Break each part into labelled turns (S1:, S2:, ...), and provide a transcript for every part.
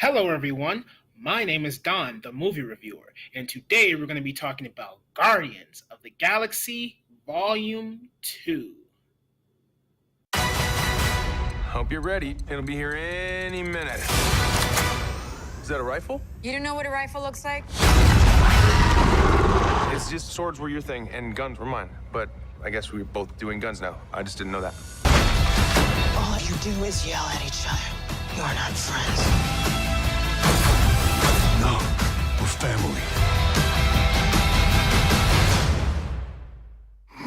S1: Hello, everyone. My name is Don, the movie reviewer, and today we're going to be talking about Guardians of the Galaxy Volume 2.
S2: Hope you're ready. It'll be here any minute. Is that a rifle?
S3: You don't know what a rifle looks like?
S2: It's just swords were your thing and guns were mine. But I guess we're both doing guns now. I just didn't know that.
S4: All you do is yell at each other. You're not friends.
S5: No, we're family.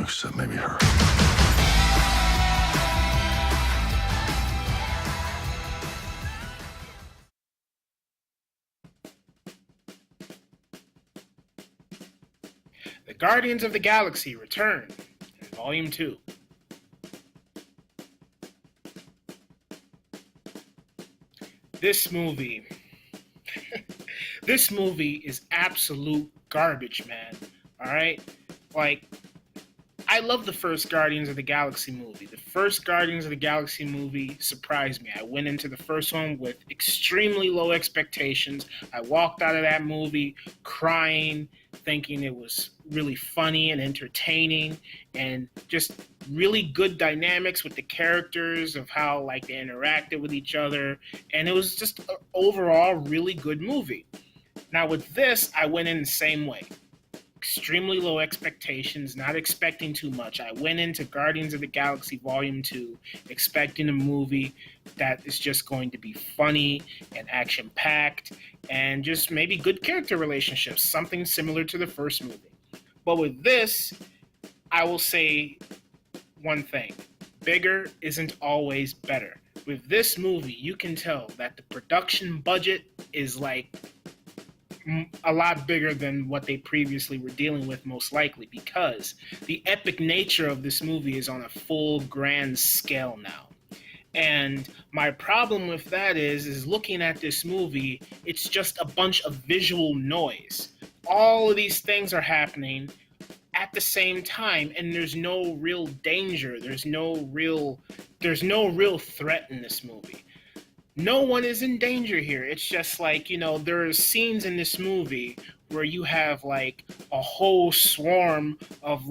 S5: Except maybe her.
S1: The Guardians of the Galaxy return in Volume 2. This movie is absolute garbage, man. Alright? I love the first Guardians of the Galaxy movie. The first Guardians of the Galaxy movie surprised me. I went into the first one with extremely low expectations. I walked out of that movie crying, thinking it was really funny and entertaining and just really good dynamics with the characters of how they interacted with each other. And it was just an overall really good movie. Now with this, I went in the same way. Extremely low expectations, not expecting too much. I went into Guardians of the Galaxy Volume 2 expecting a movie that is just going to be funny and action-packed and just maybe good character relationships, something similar to the first movie. But with this, I will say one thing. Bigger isn't always better. With this movie, you can tell that the production budget is a lot bigger than what they previously were dealing with, most likely, because the epic nature of this movie is on a full grand scale now. And my problem with that is looking at this movie, it's just a bunch of visual noise. All of these things are happening at the same time, and there's no real danger. There's no real threat in this movie. No one is in danger here. It's just there are scenes in this movie where you have a whole swarm of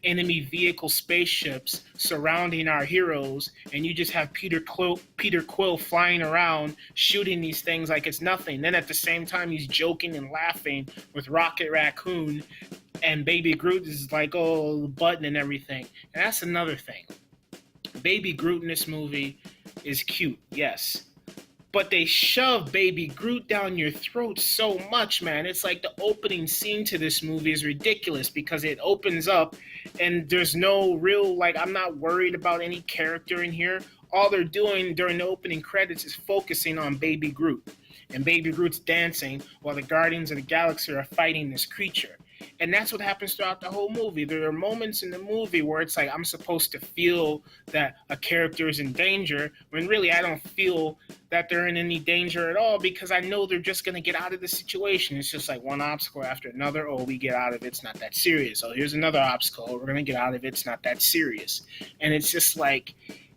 S1: enemy vehicle spaceships surrounding our heroes, and you just have Peter Quill flying around shooting these things like it's nothing. Then at the same time he's joking and laughing with Rocket Raccoon, and Baby Groot is the button and everything. And that's another thing. Baby Groot in this movie is cute, yes. But they shove Baby Groot down your throat so much, man. It's like the opening scene to this movie is ridiculous because it opens up and there's no real, I'm not worried about any character in here. All they're doing during the opening credits is focusing on Baby Groot. And Baby Groot's dancing while the Guardians of the Galaxy are fighting this creature. And that's what happens throughout the whole movie. There are moments in the movie where it's I'm supposed to feel that a character is in danger, when really I don't feel that they're in any danger at all because I know they're just going to get out of the situation. It's just one obstacle after another. Oh, we get out of it. It's not that serious. Oh, here's another obstacle. Oh, we're going to get out of it. It's not that serious. And it's just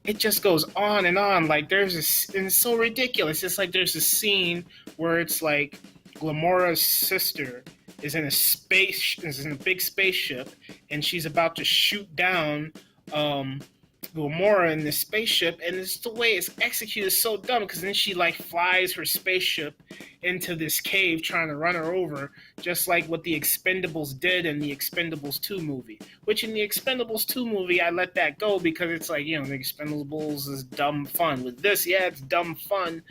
S1: it just goes on and on. There's this, and it's so ridiculous. It's there's a scene where it's Gamora's sister is in a big spaceship, and she's about to shoot down Gamora in this spaceship, and it's the way it's executed is so dumb because then she flies her spaceship into this cave trying to run her over, just like what the Expendables did in the Expendables 2 movie. Which in the Expendables 2 movie, I let that go because it's the Expendables is dumb fun. With this, yeah, it's dumb fun.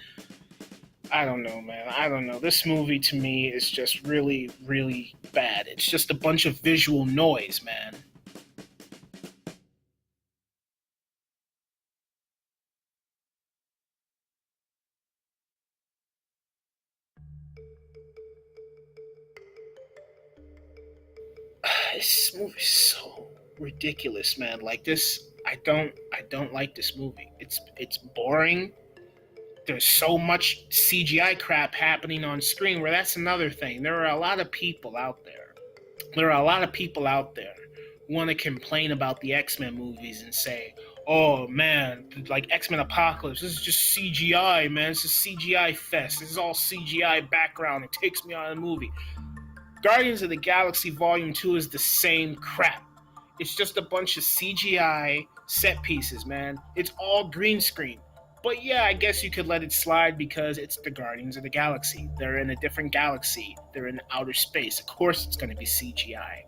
S1: I don't know, man. I don't know. This movie to me is just really, really bad. It's just a bunch of visual noise, man. This movie's so ridiculous, man. I don't like this movie. It's boring. There's so much CGI crap happening on screen where that's another thing. There are a lot of people out there who want to complain about the X-Men movies and say, oh man, like X-Men Apocalypse, this is just CGI, man. This is CGI fest. This is all CGI background. It takes me out of the movie. Guardians of the Galaxy Volume 2 is the same crap. It's just a bunch of CGI set pieces, man. It's all green screen. But yeah, I guess you could let it slide because it's the Guardians of the Galaxy. They're in a different galaxy. They're in outer space. Of course it's going to be CGI.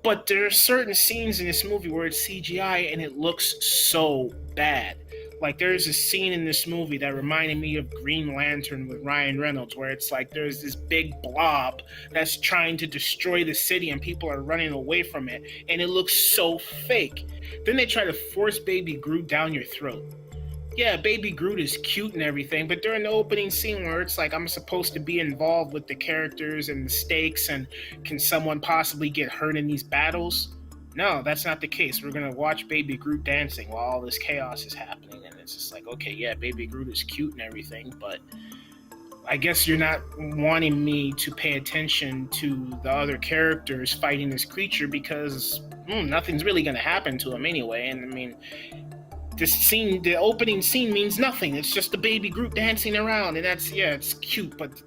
S1: But there are certain scenes in this movie where it's CGI and it looks so bad. Like there's a scene in this movie that reminded me of Green Lantern with Ryan Reynolds, where it's like there's this big blob that's trying to destroy the city and people are running away from it, and it looks so fake. Then they try to force Baby Groot down your throat. Yeah, Baby Groot is cute and everything, but during the opening scene where it's like I'm supposed to be involved with the characters and the stakes and can someone possibly get hurt in these battles? No, that's not the case. We're gonna watch Baby Groot dancing while all this chaos is happening, and it's just like, okay, yeah, Baby Groot is cute and everything, but I guess you're not wanting me to pay attention to the other characters fighting this creature because nothing's really gonna happen to him anyway. And I mean, this scene, the opening scene means nothing. It's just the Baby Groot dancing around, and that's, yeah, it's cute, but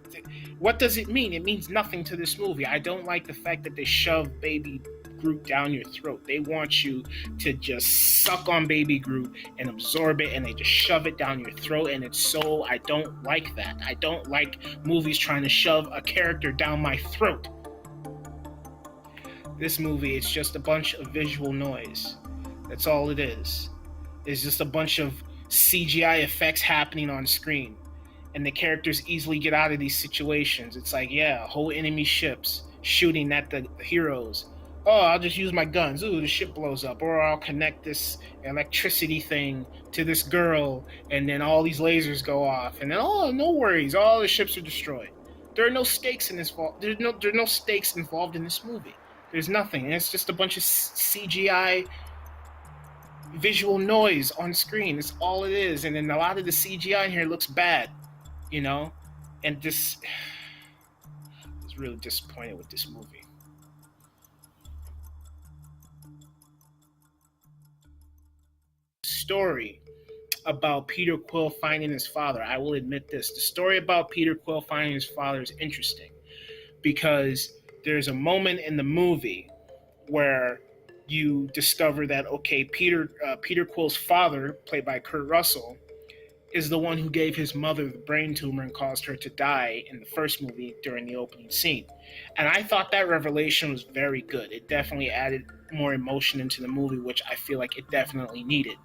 S1: what does it mean? It means nothing to this movie. I don't like the fact that they shove Baby Groot down your throat. They want you to just suck on Baby Groot and absorb it, and they just shove it down your throat, and it's so, I don't like that. I don't like movies trying to shove a character down my throat. This movie, it's just a bunch of visual noise. That's all it is. It's just a bunch of CGI effects happening on screen, and the characters easily get out of these situations. It's like, yeah, whole enemy ships shooting at the heroes. Oh, I'll just use my guns. Ooh, the ship blows up. Or I'll connect this electricity thing to this girl, and then all these lasers go off. And then, oh, no worries, all the ships are destroyed. There are no stakes in this. There's no stakes involved in this movie. There's nothing. And it's just a bunch of CGI visual noise on screen. It's all it is. And then a lot of the CGI in here looks bad, you know? And this, I was really disappointed with this movie. Story about Peter Quill finding his father. I will admit this. The story about Peter Quill finding his father is interesting because there's a moment in the movie where you discover that, okay, Peter Quill's father, played by Kurt Russell, is the one who gave his mother the brain tumor and caused her to die in the first movie during the opening scene. And I thought that revelation was very good. It definitely added more emotion into the movie, which I feel like it definitely needed.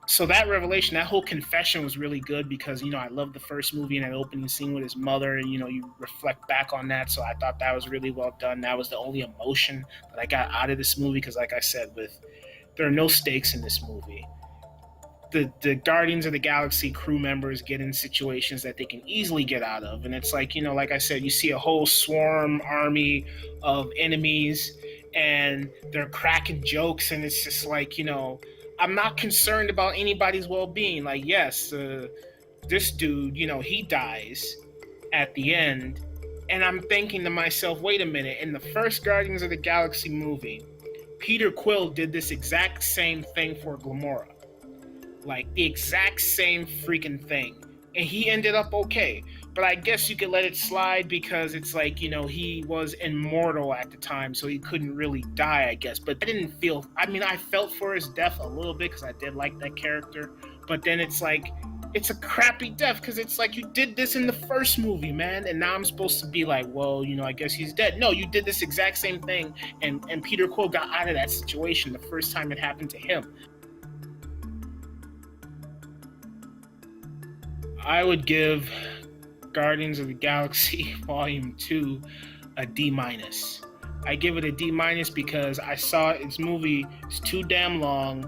S1: So that revelation, that whole confession was really good because, you know, I loved the first movie and that opening scene with his mother, and, you know, you reflect back on that. So I thought that was really well done. That was the only emotion that I got out of this movie because, like I said, there are no stakes in this movie. The Guardians of the Galaxy crew members get in situations that they can easily get out of. And it's like, you know, like I said, you see a whole swarm army of enemies and they're cracking jokes, and it's just like, you know, I'm not concerned about anybody's well-being. Like, yes, this dude, you know, he dies at the end, and I'm thinking to myself, wait a minute, in the first Guardians of the Galaxy movie, Peter Quill did this exact same thing for Gamora. Like, the exact same freaking thing. And he ended up okay. But I guess you could let it slide because it's like, you know, he was immortal at the time, so he couldn't really die, I guess. But I felt for his death a little bit because I did like that character. But then it's like, it's a crappy death because it's like, you did this in the first movie, man. And now I'm supposed to be like, well, you know, I guess he's dead. No, you did this exact same thing. And Peter Quill got out of that situation the first time it happened to him. I would give Guardians of the Galaxy Volume 2 a D-. I give it a D- because I saw this movie, it's too damn long,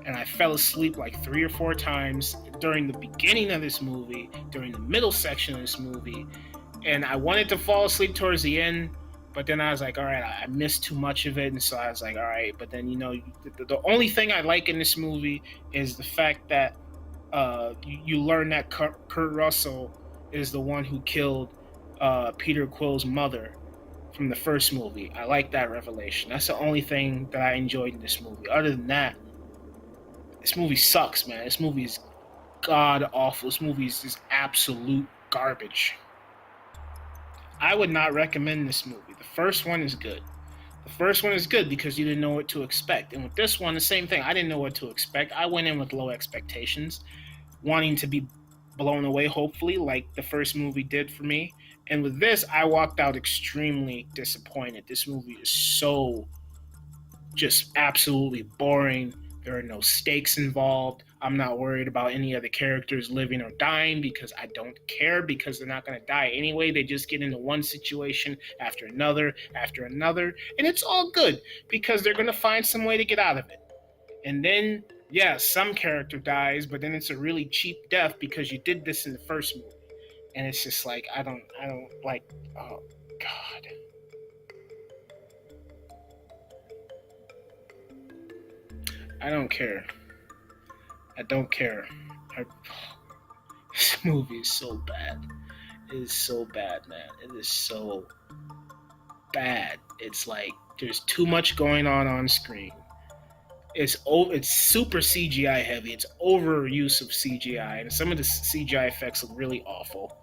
S1: and I fell asleep like 3 or 4 times during the beginning of this movie, during the middle section of this movie, and I wanted to fall asleep towards the end, but then I was like, all right, I missed too much of it, and so I was like, all right, but then, you know, the only thing I like in this movie is the fact that you learn that Kurt Russell is the one who killed Peter Quill's mother from the first movie. I like that revelation. That's the only thing that I enjoyed in this movie. Other than that, This movie sucks, man. This movie is god awful. This movie is just absolute garbage. I would not recommend this movie. The first one is good. The first one is good because you didn't know what to expect. And with this one, the same thing. I didn't know what to expect. I went in with low expectations, wanting to be blown away, hopefully, like the first movie did for me. And with this, I walked out extremely disappointed. This movie is so just absolutely boring. There are no stakes involved. I'm not worried about any of the characters living or dying because I don't care, because they're not going to die anyway. They just get into one situation after another, and it's all good because they're going to find some way to get out of it. And then, yeah, some character dies, but then it's a really cheap death because you did this in the first movie. And it's just like, I don't like, oh, God. I don't care. I don't care. This movie is so bad. It is so bad, man. It is so bad. It's like there's too much going on screen. It's super CGI heavy. It's overuse of CGI, and some of the CGI effects look really awful.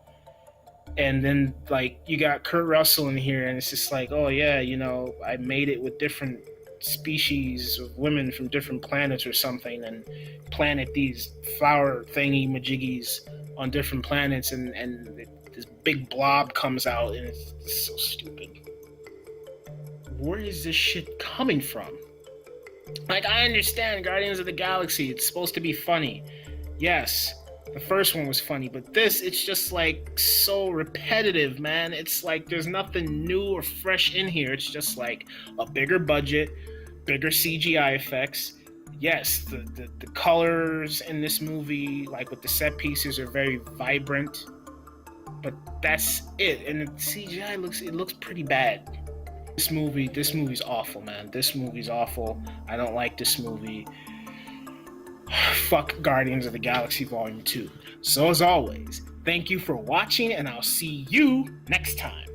S1: And then like you got Kurt Russell in here, and it's just like, oh yeah, you know, I made it with different species of women from different planets or something, and planted these flower thingy majiggies on different planets, and this big blob comes out, and it's so stupid. Where is this shit coming from? Like, I understand Guardians of the Galaxy, it's supposed to be funny. Yes, the first one was funny, but this, it's just like so repetitive, man. It's like there's nothing new or fresh in here. It's just like a bigger budget, bigger CGI effects. Yes, the colors in this movie, like with the set pieces, are very vibrant, but that's it. And the CGI looks pretty bad. This movie's awful, man. This movie's awful. I don't like this movie. Fuck Guardians of the Galaxy Vol.2. So as always, thank you for watching, and I'll see you next time.